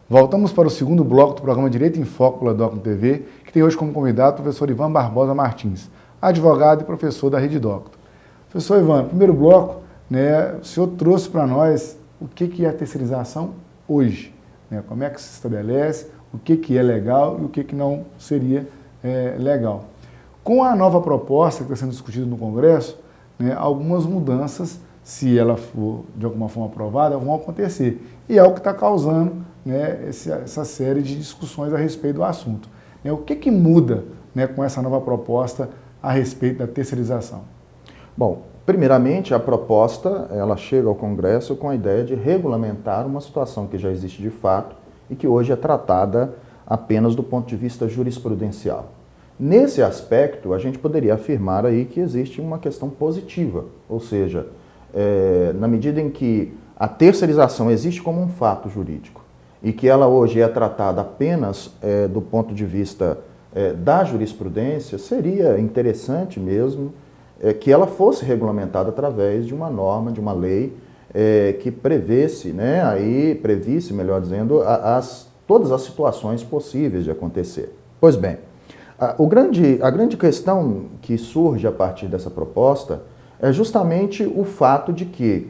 Voltamos para o segundo bloco do programa Direito em Foco pela Docno TV, que tem hoje como convidado o professor Ivan Barbosa Martins, advogado e professor da Rede Docno. Professor Ivan, no primeiro bloco, o senhor trouxe para nós o que é a terceirização hoje, como é que se estabelece, o que é legal e o que não seria legal. Com a nova proposta que está sendo discutida no Congresso, algumas mudanças, se ela for de alguma forma aprovada, vão acontecer. E é o que está causando essa série de discussões a respeito do assunto. O que muda com essa nova proposta a respeito da terceirização? Bom, primeiramente a proposta ela chega ao Congresso com a ideia de regulamentar uma situação que já existe de fato e que hoje é tratada apenas do ponto de vista jurisprudencial. Nesse aspecto, a gente poderia afirmar aí que existe uma questão positiva, ou seja, na medida em que a terceirização existe como um fato jurídico e que ela hoje é tratada apenas do ponto de vista da jurisprudência, seria interessante mesmo que ela fosse regulamentada através de uma norma, de uma lei que previsse, melhor dizendo, todas as situações possíveis de acontecer. Pois bem, a grande questão que surge a partir dessa proposta é justamente o fato de que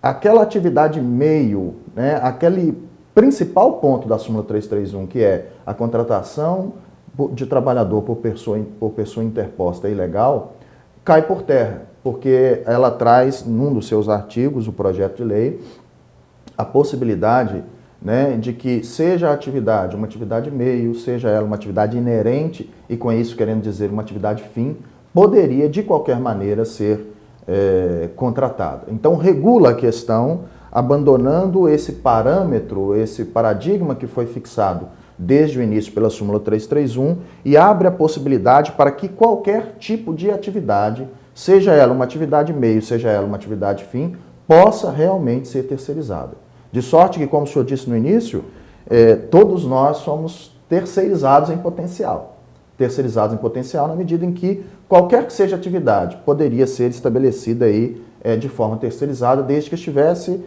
aquela atividade meio, aquele principal ponto da súmula 331, que é a contratação de trabalhador por pessoa interposta ilegal, cai por terra, porque ela traz, num dos seus artigos, o projeto de lei, a possibilidade de que seja a atividade uma atividade meio, seja ela uma atividade inerente, e com isso querendo dizer uma atividade fim, poderia de qualquer maneira ser contratada. Então regula a questão, abandonando esse parâmetro, esse paradigma que foi fixado desde o início pela súmula 331 e abre a possibilidade para que qualquer tipo de atividade, seja ela uma atividade meio, seja ela uma atividade fim, possa realmente ser terceirizada. De sorte que, como o senhor disse no início, todos nós somos terceirizados em potencial. Terceirizados em potencial na medida em que qualquer que seja a atividade poderia ser estabelecida aí de forma terceirizada, desde que estivesse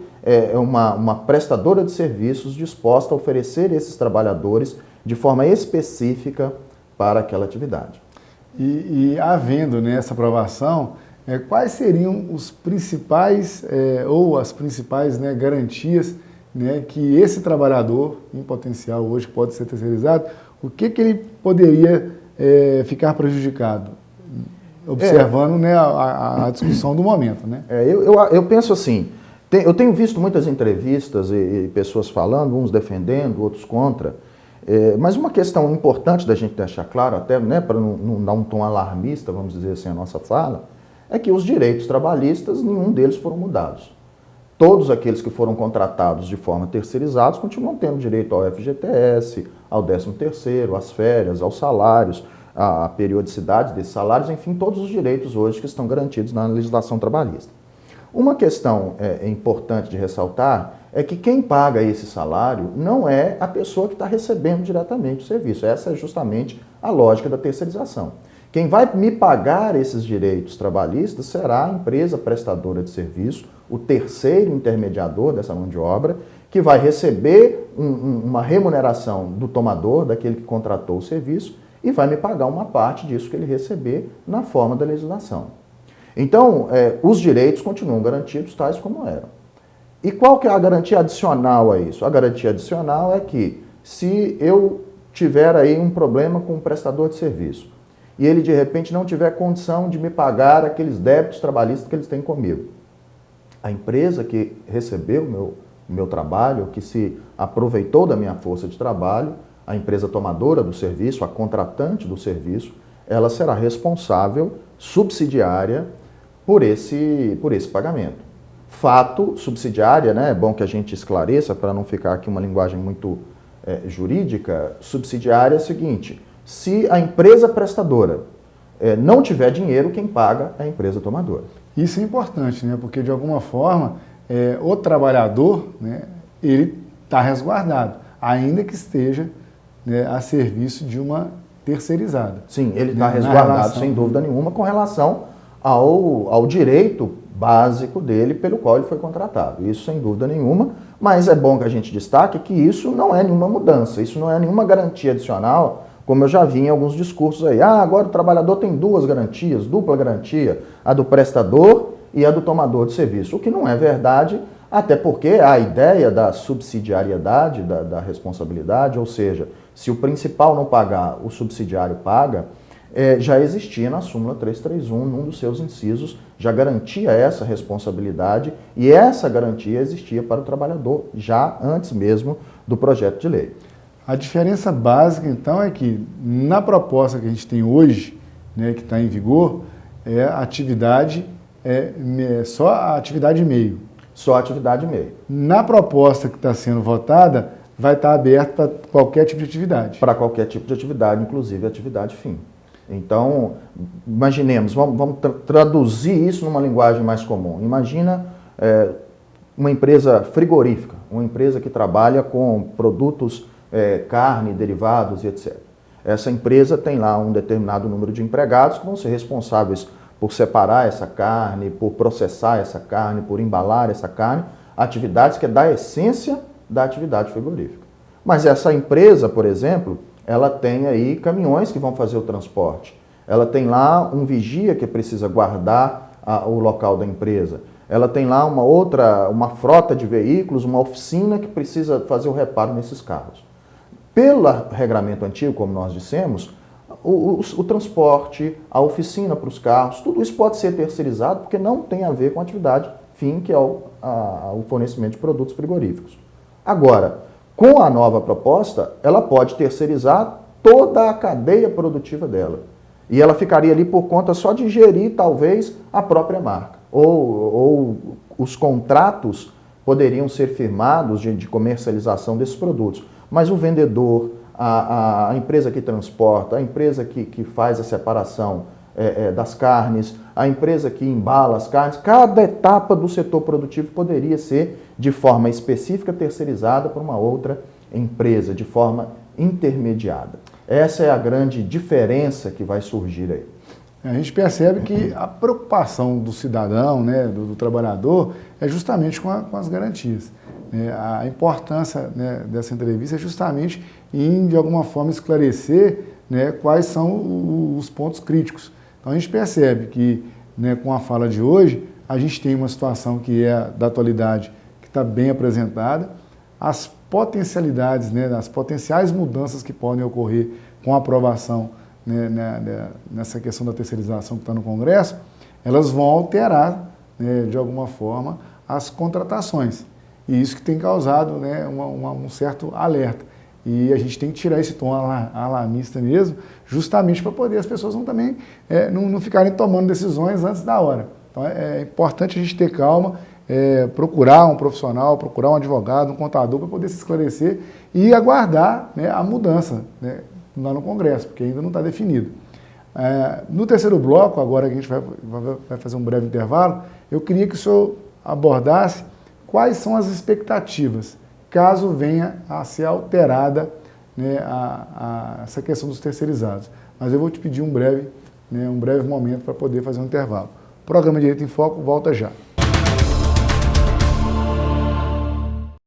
uma prestadora de serviços disposta a oferecer esses trabalhadores de forma específica para aquela atividade. E havendo essa aprovação, quais seriam os principais ou as principais garantias que esse trabalhador em potencial hoje pode ser terceirizado, o que ele poderia ficar prejudicado? Observando a discussão do momento. Eu penso assim, eu tenho visto muitas entrevistas e pessoas falando, uns defendendo, outros contra, mas uma questão importante da gente deixar claro, até para não dar um tom alarmista, vamos dizer assim, a nossa fala, é que os direitos trabalhistas, nenhum deles foram mudados. Todos aqueles que foram contratados de forma terceirizada continuam tendo direito ao FGTS, ao 13º, às férias, aos salários, à periodicidade desses salários, enfim, todos os direitos hoje que estão garantidos na legislação trabalhista. Uma questão importante de ressaltar é que quem paga esse salário não é a pessoa que está recebendo diretamente o serviço. Essa é justamente a lógica da terceirização. Quem vai me pagar esses direitos trabalhistas será a empresa prestadora de serviço, o terceiro intermediador dessa mão de obra, que vai receber uma remuneração do tomador, daquele que contratou o serviço, e vai me pagar uma parte disso que ele receber na forma da legislação. Então, os direitos continuam garantidos tais como eram. E qual que é a garantia adicional a isso? A garantia adicional é que, se eu tiver aí um problema com o prestador de serviço, e ele de repente não tiver condição de me pagar aqueles débitos trabalhistas que eles têm comigo, a empresa que recebeu o meu trabalho, que se aproveitou da minha força de trabalho, a empresa tomadora do serviço, a contratante do serviço, ela será responsável, subsidiária, por esse pagamento. Fato, subsidiária, é bom que a gente esclareça para não ficar aqui uma linguagem muito jurídica, subsidiária é o seguinte: se a empresa prestadora não tiver dinheiro, quem paga é a empresa tomadora. Isso é importante, porque de alguma forma o trabalhador, ele está resguardado, ainda que esteja a serviço de uma terceirizada. Sim, ele está resguardado, sem dúvida nenhuma, com relação ao direito básico dele pelo qual ele foi contratado. Isso sem dúvida nenhuma, mas é bom que a gente destaque que isso não é nenhuma mudança, isso não é nenhuma garantia adicional, como eu já vi em alguns discursos aí. Ah, agora o trabalhador tem duas garantias, dupla garantia, a do prestador e a do tomador de serviço, o que não é verdade, até porque a ideia da subsidiariedade da responsabilidade, ou seja, se o principal não pagar, o subsidiário paga, já existia na súmula 331, num dos seus incisos, já garantia essa responsabilidade e essa garantia existia para o trabalhador já antes mesmo do projeto de lei. A diferença básica, então, é que na proposta que a gente tem hoje, né, que está em vigor, só a atividade meio. Só a atividade meio. Na proposta que está sendo votada, vai estar aberto para qualquer tipo de atividade. Para qualquer tipo de atividade, inclusive atividade fim. Então, imaginemos, vamos traduzir isso numa linguagem mais comum. Imagina uma empresa frigorífica, uma empresa que trabalha com produtos, carne, derivados e etc. Essa empresa tem lá um determinado número de empregados que vão ser responsáveis por separar essa carne, por processar essa carne, por embalar essa carne, atividades que é da essência da atividade frigorífica. Mas essa empresa, por exemplo, ela tem aí caminhões que vão fazer o transporte. Ela tem lá um vigia que precisa guardar o local da empresa. Ela tem lá uma frota de veículos, uma oficina que precisa fazer o reparo nesses carros. Pelo regramento antigo, como nós dissemos, o transporte, a oficina para os carros, tudo isso pode ser terceirizado porque não tem a ver com a atividade fim, que é o fornecimento de produtos frigoríficos. Agora, com a nova proposta, ela pode terceirizar toda a cadeia produtiva dela. E ela ficaria ali por conta só de gerir, talvez, a própria marca. Ou os contratos poderiam ser firmados de comercialização desses produtos. Mas o vendedor, a empresa que transporta, a empresa que faz a separação das carnes, a empresa que embala as carnes, cada etapa do setor produtivo poderia ser de forma específica terceirizada por uma outra empresa, de forma intermediada. Essa é a grande diferença que vai surgir aí. A gente percebe que a preocupação do cidadão, né, do trabalhador, é justamente com as garantias. A importância, né, dessa entrevista é justamente em, de alguma forma, esclarecer, né, quais são os pontos críticos. Então a gente percebe que, né, com a fala de hoje, a gente tem uma situação que é da atualidade, que está bem apresentada, as potencialidades, né, as potenciais mudanças que podem ocorrer com a aprovação, né, nessa questão da terceirização que está no Congresso, elas vão alterar, né, de alguma forma, as contratações. E isso que tem causado, né, um certo alerta. E a gente tem que tirar esse tom alarmista mesmo, justamente para poder as pessoas não ficarem tomando decisões antes da hora. Então é importante a gente ter calma, procurar um profissional, procurar um advogado, um contador para poder se esclarecer e aguardar, né, a mudança, né, lá no Congresso, porque ainda não está definido. No terceiro bloco, agora que a gente vai fazer um breve intervalo, eu queria que o senhor abordasse quais são as expectativas caso venha a ser alterada, né, essa questão dos terceirizados. Mas eu vou te pedir um breve momento para poder fazer um intervalo. O programa Direito em Foco volta já.